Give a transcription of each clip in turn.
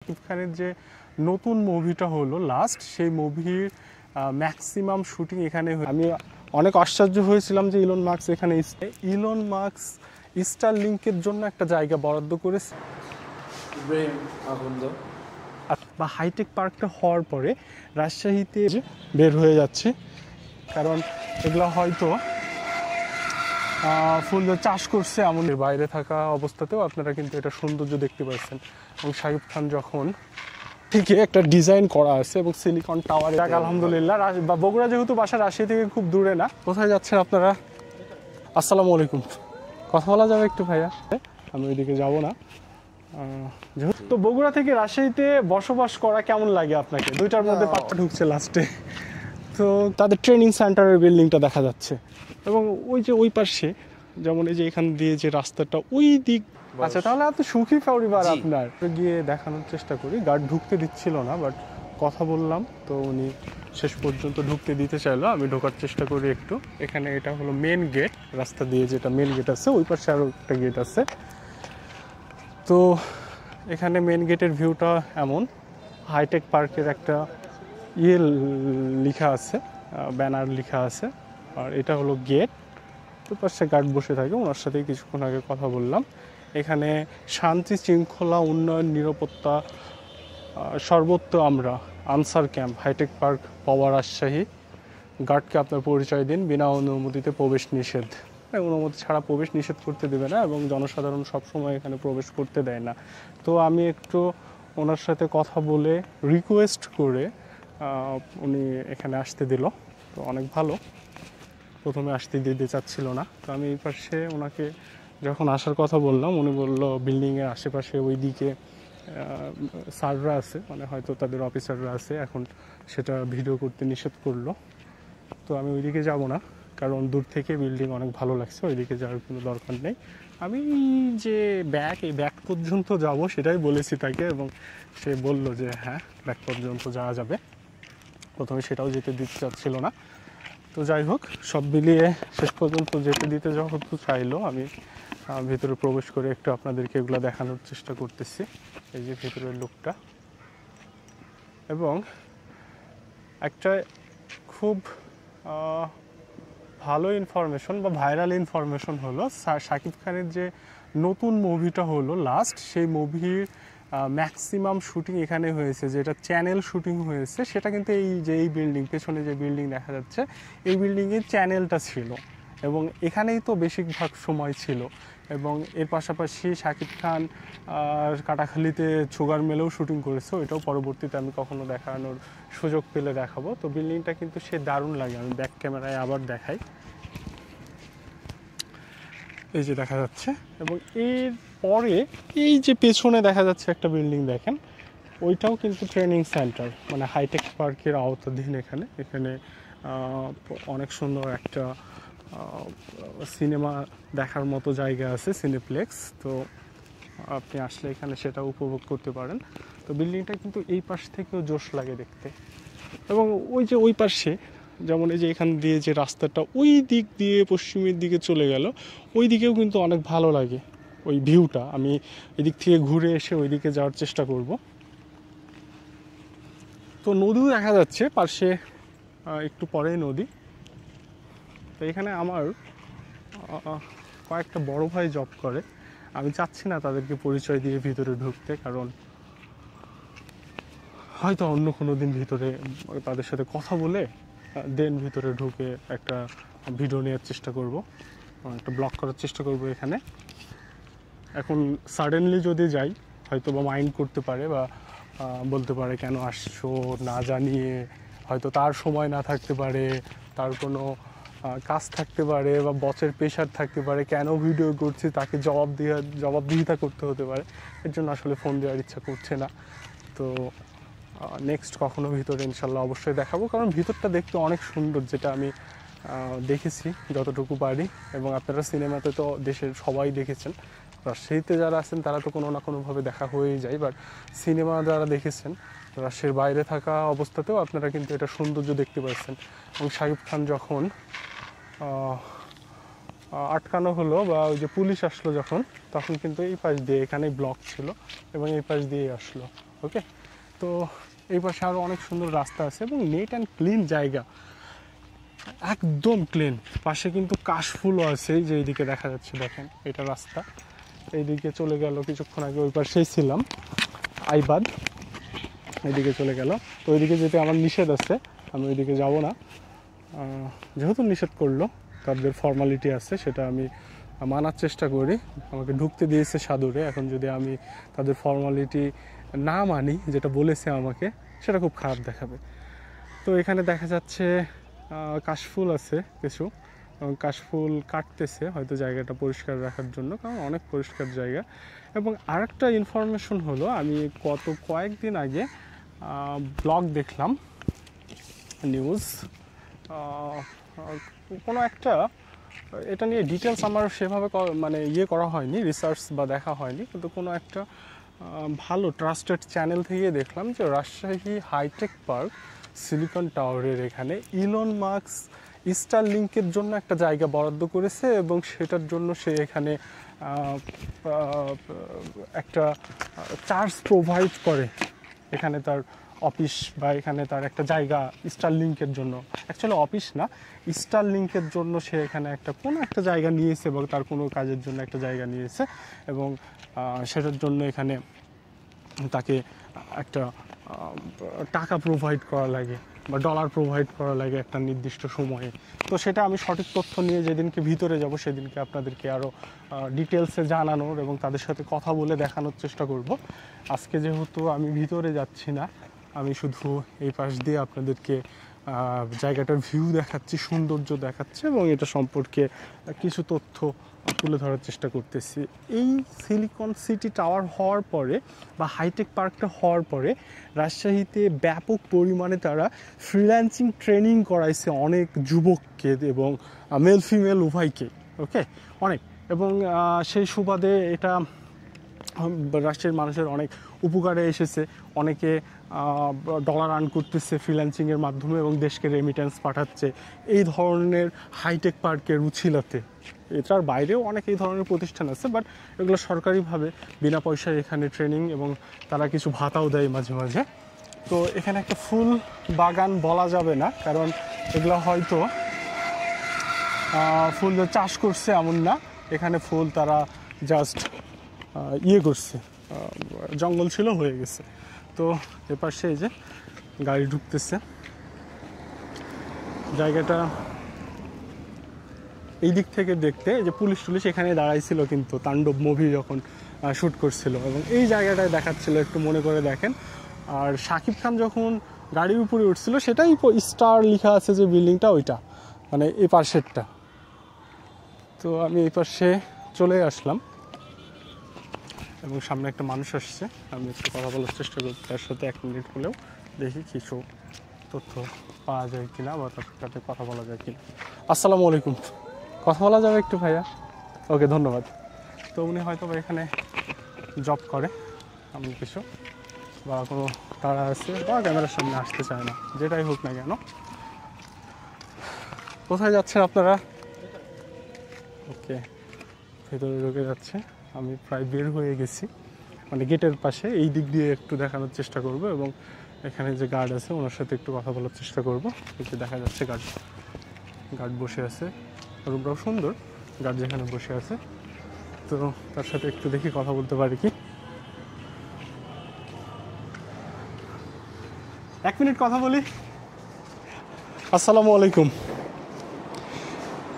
শাকিব খানের যে নতুন মুভিটা হলো লাস্ট, সেই মুভির ম্যাক্সিমাম শুটিং এখানে আমি অনেক আশ্চর্য হয়েছিলাম যে ইলন মাস্ক এখানে ইলন মাস্ক স্টার লিংকের জন্য একটা জায়গা বরাদ্দ করেছে বা হাইটেক পার্কটা হওয়ার পরে রাজশাহীতে বের হয়ে যাচ্ছে, কারণ এগুলো হয়তো ফুল চাষ করছে এমন বাইরে থাকা অবস্থাতেও আপনারা কিন্তু এটা সৌন্দর্য দেখতে পাচ্ছেন। এবং শাকিব খান যখন থেকে একটা ডিজাইন করা আছে এবং সিলিকন টাওয়ার, আলহামদুলিল্লাহ। বা বগুড়া যেহেতু বাসা রাজশাহী থেকে খুব দূরে না। কোথায় যাচ্ছেন আপনারা? আসসালামু আলাইকুম, কথা বলা যাবে একটু ভাইয়া? আমি ওইদিকে যাব না। যেহেতু বগুড়া থেকে রাজশাহীতে বসবাস করা কেমন লাগে আপনাকে? দুইটার মধ্যে পার্টটা ঢুকছে লাস্টে। তো তাদের ট্রেনিং সেন্টারের বিল্ডিংটা দেখা যাচ্ছে এবং ওই যে ওই পাশে যেমন এই যে এখান দিয়ে যে রাস্তাটা ওই দিক। আচ্ছা, তাহলে এত সুখী পরিবার আপনার। গিয়ে দেখানোর চেষ্টা করি, গার্ড ঢুকতে দিচ্ছিল না, বাট কথা বললাম তো উনি শেষ পর্যন্ত ঢুকতে দিতে চাইলো। আমি ঢোকার চেষ্টা করি একটু। এখানে এটা হলো মেন গেট, রাস্তা দিয়ে যেটা মেন গেট আছে, ওই পাশে আরও একটা গেট আছে। তো এখানে মেন গেটের ভিউটা এমন, হাইটেক পার্কের একটা লেখা আছে, ব্যানার লেখা আছে, আর এটা হলো গেট। ওই পাশে গার্ড বসে থাকে, ওনার সাথে কিছুক্ষণ আগে কথা বললাম। এখানে শান্তি শৃঙ্খলা উন্নয়ন নিরাপত্তা সর্বত্র আমরা আনসার ক্যাম্প হাইটেক পার্ক পাওয়া রাজশাহী। গার্ডকে আপনার পরিচয় দিন, বিনা অনুমতিতে প্রবেশ নিষেধ। অনুমতি ছাড়া প্রবেশ নিষেধ করতে দেবে না এবং জনসাধারণ সবসময় এখানে প্রবেশ করতে দেয় না। তো আমি একটু ওনার সাথে কথা বলে রিকোয়েস্ট করে উনি এখানে আসতে দিল। তো অনেক ভালো, প্রথমে আসতে দিতে চাচ্ছিল না। তো আমি এই পাশে ওনাকে যখন আসার কথা বললাম, উনি বলল বিল্ডিংয়ের আশেপাশে ওই দিকে স্যাররা আছে, মানে হয়তো তাদের অফিসাররা আছে, এখন সেটা ভিডিও করতে নিষেধ করলো। তো আমি ওইদিকে যাব না, কারণ দূর থেকে বিল্ডিং অনেক ভালো লাগছে, ওইদিকে যাওয়ার কোনো দরকার নেই। আমি যে এই ব্যাগ পর্যন্ত যাব সেটাই বলেছি তাকে, এবং সে বলল যে হ্যাঁ, ব্যাগ পর্যন্ত যাওয়া যাবে। প্রথমে সেটাও যেতে দিতে চাচ্ছিল না। তো যাই হোক, সব মিলিয়ে শেষ পর্যন্ত যেতে দিতে যখন চাইলো, আমি ভেতরে প্রবেশ করে একটু আপনাদেরকে এগুলো দেখানোর চেষ্টা করতেছি। এই যে ভেতরের লুকটা, এবং একটা খুব ভালো ইনফরমেশন বা ভাইরাল ইনফরমেশন হলো শাকিব খানের যে নতুন মুভিটা হলো লাস্ট, সেই মুভির ম্যাক্সিমাম শুটিং এখানে হয়েছে। যেটা চ্যানেল শুটিং হয়েছে সেটা কিন্তু এই বিল্ডিং, পেছনে যে বিল্ডিং দেখা যাচ্ছে, এই বিল্ডিংয়ের চ্যানেলটা ছিল এবং এখানেই তো বেশিরভাগ সময় ছিল। এবং এর পাশাপাশি শাকিব খান কাটাখালীতে সুগার মেলেও শুটিং করেছে, ওইটাও পরবর্তীতে আমি কখনো দেখানোর সুযোগ পেলে দেখাবো। তো বিল্ডিংটা কিন্তু সে দারুণ লাগে, আমি ব্যাক ক্যামেরায় আবার দেখাই। এই যে দেখা যাচ্ছে, এবং এর পরে এই যে পেছনে দেখা যাচ্ছে একটা বিল্ডিং দেখেন, ওইটাও কিন্তু ট্রেনিং সেন্টার, মানে হাইটেক পার্কের আওতাধীন। এখানে অনেক সুন্দর একটা সিনেমা দেখার মতো জায়গা আছে, সিনেপ্লেক্স। তো আপনি আসলে এখানে সেটা উপভোগ করতে পারেন। তো বিল্ডিংটা কিন্তু এই পাশ থেকেও জোশ লাগে দেখতে। এবং ওই যে ওই পাশে যেমন এই যে এখান দিয়ে যে রাস্তাটা ওই দিক দিয়ে পশ্চিমের দিকে চলে গেল, ওই দিকেও কিন্তু অনেক ভালো লাগে ওই ভিউটা। আমি এদিক থেকে ঘুরে এসে ওই দিকে যাওয়ার চেষ্টা করব। তো নদীও দেখা যাচ্ছে পাশে, একটু পরেই নদী। তো এখানে আমার কয়েকটা বড় ভাই জব করে, আমি চাচ্ছি না তাদেরকে পরিচয় দিয়ে ভিতরে ঢুকতে, কারণ হয়তো অন্য কোনো দিন ভিতরে তাদের সাথে কথা বলে দেন ভিতরে ঢুকে একটা ভিডিও নেওয়ার চেষ্টা করব, একটা ব্লগ করার চেষ্টা করব এখানে। এখন সাডেনলি যদি যাই হয়তো বা মাইন্ড করতে পারে বা বলতে পারে কেন আসছো না জানিয়ে, হয়তো তার সময় না থাকতে পারে, তার কাজ থাকতে পারে বা বসের প্রেশার থাকতে পারে, কেন ভিডিও করছি তাকে জবাবদিহিতা করতে হতে পারে। এর জন্য আসলে ফোন দেওয়ার ইচ্ছা করছে না। তো নেক্সট কখনো ভিতরে ইনশাল্লাহ অবশ্যই দেখাবো, কারণ ভিতরটা দেখতে অনেক সুন্দর, যেটা আমি দেখেছি যতটুকু পারি। এবং আপনারা সিনেমাতে তো দেশের সবাই দেখেছেন, রাজশাহীতে যারা আছেন তারা তো কোনো না কোনোভাবে দেখা হয়েই যায়, বাট সিনেমা যারা দেখেছেন রাজশাহীর বাইরে থাকা অবস্থাতেও আপনারা কিন্তু এটা সৌন্দর্য দেখতে পাচ্ছেন। এবং শাকিব খান যখন আটকানো হলো বা ওই যে পুলিশ আসলো যখন, তখন কিন্তু এই পাশ দিয়ে এখানেই ব্লক ছিল এবং এই পাশ দিয়েই আসলো। ওকে, তো এই পাশে আরও অনেক সুন্দর রাস্তা আছে এবং নেট অ্যান্ড ক্লিন জায়গা, একদম ক্লিন। পাশে কিন্তু কাশফুলও আছে, এই যে এইদিকে দেখা যাচ্ছে, দেখেন এটা রাস্তা, এইদিকে চলে গেল কিছুক্ষণ আগে ওই পাশেই ছিলাম আইবাদ, এইদিকে চলে গেল। তো ওইদিকে যেতে আমার নিষেধ আছে, আমি ওইদিকে যাব না, যেহেতু নিষেধ করলো, তাদের ফর্মালিটি আছে, সেটা আমি মানার চেষ্টা করি। আমাকে ঢুকতে দিয়েছে সাদরে, এখন যদি আমি তাদের ফর্মালিটি না মানি, যেটা বলেছে আমাকে, সেটা খুব খারাপ দেখাবে। তো এখানে দেখা যাচ্ছে কাশফুল আছে কিছু, কাশফুল কাটতেছে হয়তো জায়গাটা পরিষ্কার রাখার জন্য, কারণ অনেক পরিষ্কার জায়গা। এবং আরেকটা ইনফরমেশন হলো, আমি কয়েকদিন আগে ব্লগ দেখলাম, নিউজ, কোনো একটা, এটা নিয়ে ডিটেলস আমার সেভাবে মানে করা হয়নি, রিসার্চ বা দেখা হয়নি, কিন্তু কোনো একটা ভালো ট্রাস্টেড চ্যানেল থেকে দেখলাম যে রাজশাহী হাইটেক পার্ক সিলিকন টাওয়ারের এখানে ইলন মাস্ক স্টারলিংকের জন্য একটা জায়গা বরাদ্দ করেছে এবং সেটার জন্য সে এখানে একটা চার্জ প্রোভাইড করে এখানে তার অফিস বা এখানে তার একটা জায়গা স্টারলিংকের জন্য, অ্যাকচুয়ালি অফিস না, স্টারলিংকের জন্য সে এখানে কোনো একটা জায়গা নিয়েছে এবং তার কোনো কাজের জন্য একটা জায়গা নিয়েছে এবং সেটার জন্য এখানে তাকে একটা টাকা প্রোভাইড করা লাগে বা ডলার প্রোভাইড করা লাগে একটা নির্দিষ্ট সময়ে। তো সেটা আমি সঠিক তথ্য নিয়ে যেদিনকে ভিতরে যাব সেদিনকে আপনাদেরকে আরও ডিটেলসে জানানোর এবং তাদের সাথে কথা বলে দেখানোর চেষ্টা করব। আজকে যেহেতু আমি ভিতরে যাচ্ছি না, আমি শুধু এই পাশ দিয়ে আপনাদেরকে জায়গাটার ভিউ দেখাচ্ছি, সৌন্দর্য দেখাচ্ছি এবং এটা সম্পর্কে কিছু তথ্য তুলে ধরার চেষ্টা করতেছি। এই সিলিকন সিটি টাওয়ার হওয়ার পরে বা হাইটেক পার্কটা হওয়ার পরে রাজশাহীতে ব্যাপক পরিমাণে তারা ফ্রিল্যান্সিং ট্রেনিং করাইছে অনেক যুবককে এবং মেল ফিমেল উভয়কে, ওকে, অনেক। এবং সেই সুবাদে এটা রাষ্ট্রের মানুষের অনেক উপকারে এসেছে, অনেকে ডলার আর্ন করতেছে ফ্রিল্যান্সিংয়ের মাধ্যমে এবং দেশকে রেমিটেন্স পাঠাচ্ছে এই ধরনের হাইটেক পার্কের উছিলাতে। এটার বাইরেও অনেক এই ধরনের প্রতিষ্ঠান আছে, বাট এগুলো সরকারিভাবে বিনা পয়সায় এখানে ট্রেনিং এবং তারা কিছু ভাতাও দেয় মাঝে মাঝে। তো এখানে একটা ফুল বাগান বলা যাবে না, কারণ এগুলো হয়তো ফুল চাষ করছে এমন না, এখানে ফুল তারা জাস্ট করছে, জঙ্গল ছিল হয়ে গেছে। তো এপাশে এই যে গাড়ি ঢুকতেছে, জায়গাটা এই দিক থেকে দেখতে, এই যে পুলিশ টুলিশ এখানে দাঁড়াইছিল কিন্তু তাণ্ডব মুভি যখন শ্যুট করছিল এবং এই জায়গাটায় দেখাচ্ছিল, একটু মনে করে দেখেন। আর শাকিব খান যখন গাড়ির উপরে উঠছিল সেটাই স্টার লেখা আছে যে বিল্ডিংটা, ওইটা মানে এই পাশেরটা। তো আমি এই পাশে চলে আসলাম এবং সামনে একটা মানুষ আসছে, আমি একটু কথা বলার চেষ্টা করছি তার সাথে, 1 মিনিট হলেও, দেখি কিছু তথ্য পাওয়া যায় কিনা বা তার সাথে কথা বলা যায় কিনা। আসসালামু আলাইকুম, কথা বলা যাবে একটু ভাইয়া? ওকে, ধন্যবাদ। তো উনি হয়তো এখানে জব করে এমন কিছু, বা কোনো তারা আছে বা ক্যামেরার সামনে আসতে চায় না, যেটাই হোক না কেন। কোথায় যাচ্ছেন আপনারা? ওকে, ভেতরে ঢুকে যাচ্ছে, আমি প্রায় বের হয়ে গেছি, মানে গেটের পাশে, এই দিক দিয়ে একটু দেখানোর চেষ্টা করব এবং এখানে যে গার্ড আছে ওনার সাথে একটু কথা বলার চেষ্টা করব। একটু দেখা যাচ্ছে গার্ড বসে আছে, রুমটাও সুন্দর, গার্ড যেখানে বসে আছে, তো তার সাথে একটু দেখি কথা বলতে পারি কি। 1 মিনিট কথা বলি। আসসালামু আলাইকুম,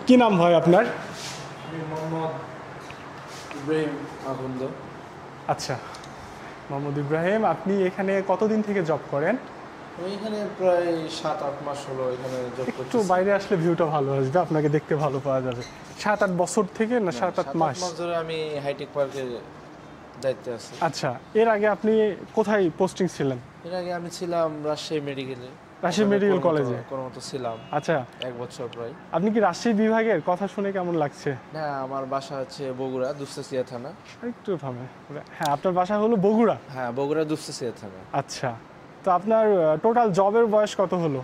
কি নাম ভাই আপনার? ইব্রাহিম আনন্দ। আচ্ছা, মোহাম্মদ ইব্রাহিম, আপনি এখানে কতদিন থেকে জব করেন? আমি এখানে প্রায় 7-8 মাস হলো এখানে জব করছি। একটু বাইরে আসলে ভিউটা ভালো আসবে, আপনাকে দেখতে ভালো পাওয়া যাবে। 7-8 বছর থেকে না 7-8 মাস? 7-8 মাস ধরে আমি হাইটেক পার্কের দায়িত্বে আছি। আচ্ছা, এর আগে আপনি কোথায় পোস্টিং ছিলেন? এর আগে আমি ছিলাম রাজশাহী মেডিকেলে, রাজশাহী মেডিকেল কলেজে কর্মরত ছিলাম। আচ্ছা, 1 বছর প্রায়। আপনি কি রাজশাহী বিভাগের? কথা শুনে কেমন লাগছে? না, আমার বাসা হচ্ছে বগুড়া দুপচাঁচিয়া থানা। একটু থামে, হ্যাঁ, আপনার বাসা হলো বগুড়া? হ্যাঁ, বগুড়া দুপচাঁচিয়া থানা। আচ্ছা, তো আপনার টোটাল জবের বয়স কত হলো?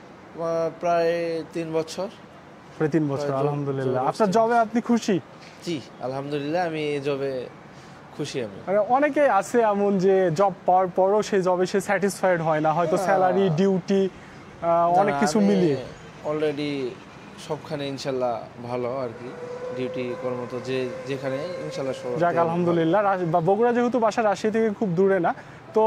প্রায় 3 বছর। প্রায় 3 বছর, আলহামদুলিল্লাহ। আপনার জবে আপনি খুশি? জি, আলহামদুলিল্লাহ, আমি এই জবে খুশি আমি। মানে অনেকেই আছে এমন যে জব পাওয়ার পরও সেই জবে সে স্যাটিসফাইড হয় না, হয়তো স্যালারি ডিউটি অনেক কিছু মিলিয়ে। অলরেডি সবখানে ইনশাল্লাহ ভালো আর কি, ডিউটি কর্মরত যেখানে ইনশাল্লাহ যাক আলহামদুলিল্লাহ। বগুড়া যেহেতু বাসা রাজশাহী থেকে খুব দূরে না, তো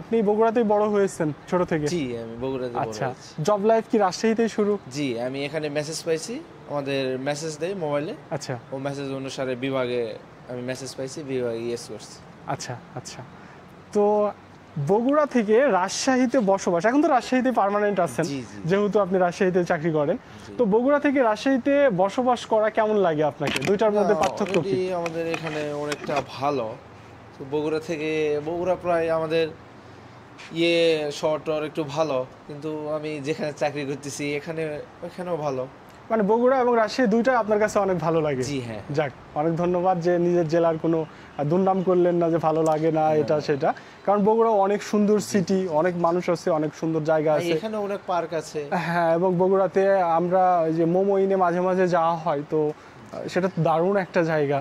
আপনি বগুড়াতেই বড় হয়েছেন ছোট থেকে? জি, আমি বগুড়াতে বড় আচ্ছা, হয়েছি। জব লাইফ কি রাজশাহীতেই শুরু? জি, আমি এখানে মেসেজ পাইছি, আমাদের মেসেজ দেয় মোবাইলে। আচ্ছা, ও মেসেজ অনুসারে বিভাগে আমি মেসেজ পাইছি, বিভাগে ইয়েস করছি। আচ্ছা আচ্ছা। তো বগুড়া থেকে রাজশাহীতে বসবাস, এখন তো রাজশাহীতে পার্মানেন্ট আছেন জি, জি। যেহেতু আপনি রাজশাহীতে চাকরি করেন, তো বগুড়া থেকে রাজশাহীতে বসবাস করা কেমন লাগে আপনাকে? দুইটার মধ্যে পার্থক্য কি? আমাদের এখানে অনেকটা ভালো। তো বগুড়া প্রায় আমাদের শহরটা একটু ভালো, কিন্তু আমি যেখানে চাকরি করতেছি ওখানেও ভালো। মানে বগুড়া এবং রাজশাহী দুইটা আপনার কাছে অনেক ভালো লাগে? জি হ্যাঁ। যাক, অনেক ধন্যবাদ যে নিজের জেলার কোনো দুর্নাম করলেন না যে ভালো লাগে না এটা সেটা, কারণ বগুড়া অনেক সুন্দর সিটি, অনেক মানুষ আছে, অনেক সুন্দর জায়গা আছে, এখানে অনেক পার্ক আছে। হ্যাঁ, এবং বগুড়াতে আমরা যে মোমো ইনে মাঝে মাঝে যাওয়া হয়, তো সেটা দারুণ একটা জায়গা।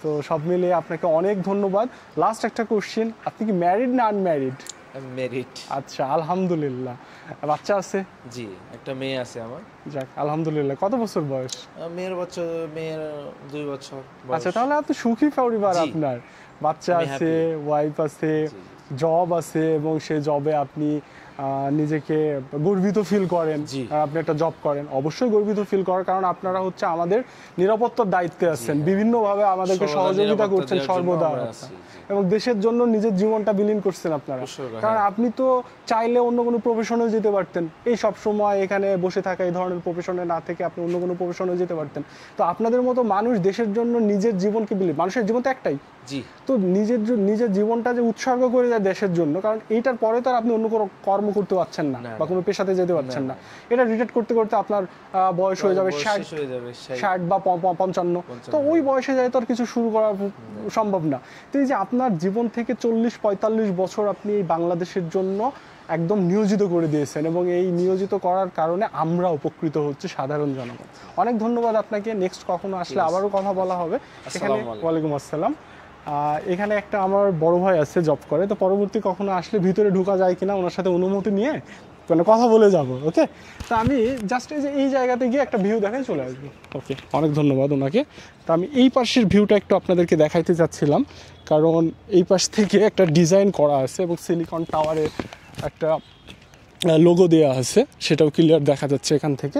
তো সব মিলিয়ে আপনাকে অনেক ধন্যবাদ। লাস্ট একটা কোশ্চেন, আপনি কি ম্যারিড না আনম্যারিড? মেরিট। আচ্ছা, আলহামদুলিল্লাহ। বাচ্চা আছে? জি, একটা মেয়ে আছে আমার। যাক আলহামদুলিল্লাহ। কত বছর বয়স? মেয়ের 2 বছর বয়স। আচ্ছা, তাহলে আপনি সুখী পরিবার, জি। আপনার বাচ্চা আমি আছে, happy। ওয়াইফ আছে, জি। জব আছে, এবং সেই জবে আপনি নিজেকে গর্বিত ফিল করেন। জি। আপনি একটা জব করেন, অবশ্যই গর্বিত ফিল করার, কারণ আপনারা হচ্ছে আমাদের নিরাপত্তার দায়িত্বে আছেন, বিভিন্নভাবে আমাদেরকে সহযোগিতা করছেন সর্বদা, এবং দেশের জন্য নিজের জীবনটা বিলীন করছেন আপনারা। কারণ আপনি তো চাইলে অন্য কোনো প্রফেশনে যেতে পারতেন, এই সব সময় এখানে বসে থাকা এই ধরনের প্রফেশনে না থেকে আপনি অন্য কোনো প্রফেশনে যেতে পারতেন। তো আপনাদের মতো মানুষ দেশের জন্য নিজের জীবনকে বিলীন, মানুষের জীবন তো একটাই, জি, তো নিজের জীবনটা যে উৎসর্গ করে যায় দেশের জন্য, কারণ এইটার পরে তো আর আপনি অন্য কোনো কর্ম করতে পারছেন না বা কোনো পেশাতে যেতে পারছেন না। এটা রিটায়ার করতে করতে আপনার বয়স হয়ে যাবে 60 বা 55, তো ওই বয়সে যায় তো আর কিছু শুরু করা সম্ভব না। তো এই যে আপনার জীবন থেকে 40-45 বছর আপনি এই বাংলাদেশের জন্য একদম নিয়োজিত করে দিয়েছেন, এবং এই নিয়োজিত করার কারণে আমরা উপকৃত হচ্ছি সাধারণ জনগণ। অনেক ধন্যবাদ আপনাকে। নেক্সট কখনো আসলে আবারও কথা বলা হবে এখানে। ওয়ালাইকুম আসসালাম। এখানে একটা আমার বড় ভাই আছে, জব করে, তো পরবর্তী কখনো আসলে ভিতরে ঢোকা যায় কিনা ওনার সাথে অনুমতি নিয়ে মানে কথা বলে যাব। ওকে, তো আমি জাস্ট এই জায়গাতে গিয়ে একটা ভিউ দেখাই চলে আসবো। ওকে, অনেক ধন্যবাদ ওনাকে। তো আমি এই পাশের ভিউটা একটু আপনাদেরকে দেখাইতে যাচ্ছিলাম, কারণ এই পাশ থেকে একটা ডিজাইন করা আছে এবং সিলিকন টাওয়ারের একটা লোগো দেওয়া আছে, সেটাও ক্লিয়ার দেখা যাচ্ছে এখান থেকে।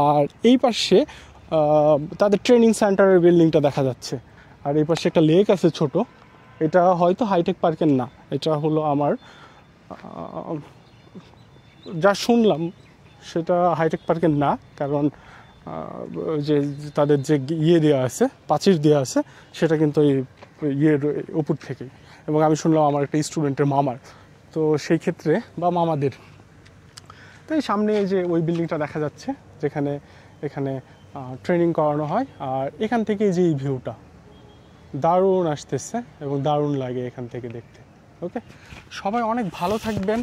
আর এই পাশে তাদের ট্রেনিং সেন্টারের বিল্ডিংটা দেখা যাচ্ছে। আর এই পাশে একটা লেক আছে ছোট, এটা হয়তো হাইটেক পার্কের না, এটা হলো আমার যা শুনলাম সেটা হাইটেক পার্কের না, কারণ যে তাদের যে দেওয়া আছে, প্রাচীর দেওয়া আছে, সেটা কিন্তু এই ইয়ের উপর থেকেই, এবং আমি শুনলাম আমার একটা স্টুডেন্টের মামার, তো সেই ক্ষেত্রে বা মামাদের। তো এই সামনে যে ওই বিল্ডিংটা দেখা যাচ্ছে যেখানে এখানে ট্রেনিং করানো হয়, আর এখান থেকে যে এই ভিউটা দারুণ আসতেছে এবং দারুণ লাগে এখান থেকে দেখতে। ওকে, সবাই অনেক ভালো থাকবেন।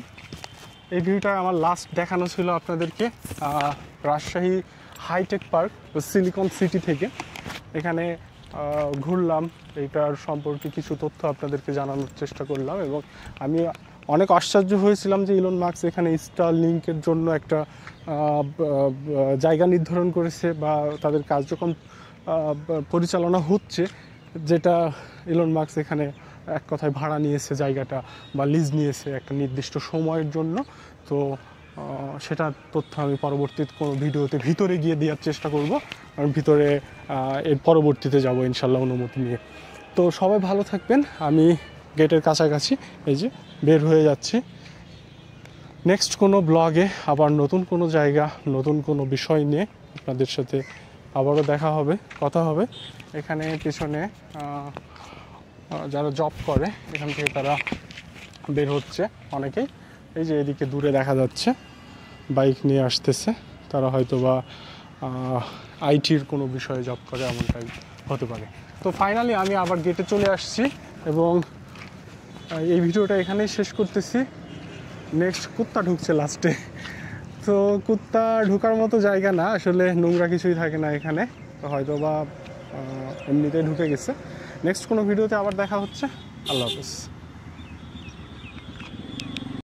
এই ভিউটা আমার লাস্ট দেখানো ছিল আপনাদেরকে Rajshahi high tech park silicon city থেকে। এখানে ঘুরলাম, এইটার সম্পর্কে কিছু তথ্য আপনাদেরকে জানানোর চেষ্টা করলাম, এবং আমি অনেক আশ্চর্য হয়েছিলাম যে ইলন মাস্ক এখানে স্টারলিংকের জন্য একটা জায়গা নির্ধারণ করেছে, বা তাদের কার্যক্রম পরিচালনা হচ্ছে, যেটা ইলন মাস্ক এখানে এক কথায় ভাড়া নিয়েছে জায়গাটা, বা লিজ নিয়েছে একটা নির্দিষ্ট সময়ের জন্য। তো সেটা তথ্য আমি পরবর্তী কোনো ভিডিওতে ভিতরে গিয়ে দেওয়ার চেষ্টা করব, কারণ ভিতরে এর পরবর্তীতে যাব ইনশাল্লাহ অনুমতি নিয়ে। তো সবাই ভালো থাকবেন। আমি গেটের কাছাকাছি এই যে বের হয়ে যাচ্ছি। নেক্সট কোনো ব্লগে আবার নতুন কোনো জায়গা, নতুন কোনো বিষয় নিয়ে আপনাদের সাথে আবারও দেখা হবে, কথা হবে। এখানে পেছনে যারা জব করে এখান থেকে তারা বের হচ্ছে অনেকেই, এই যে এদিকে দূরে দেখা যাচ্ছে বাইক নিয়ে আসতেছে, তারা হয়তো বা আইটির কোনো বিষয়ে জব করে, এমনটাই হতে পারে। তো ফাইনালি আমি আবার গেটে চলে আসছি, এবং এই ভিডিওটা এখানেই শেষ করতেছি। নেক্সট কুত্তা ঢুকছে লাস্টে, তো কুত্তা ঢুকার মতো জায়গা না, আসলে নোংরা কিছুই থাকে না এখানে, তো হয়তো বা এমনিতেই ঢুকে গেছে। নেক্সট কোনো ভিডিওতে আবার দেখা হচ্ছে। আল্লাহ হাফেজ।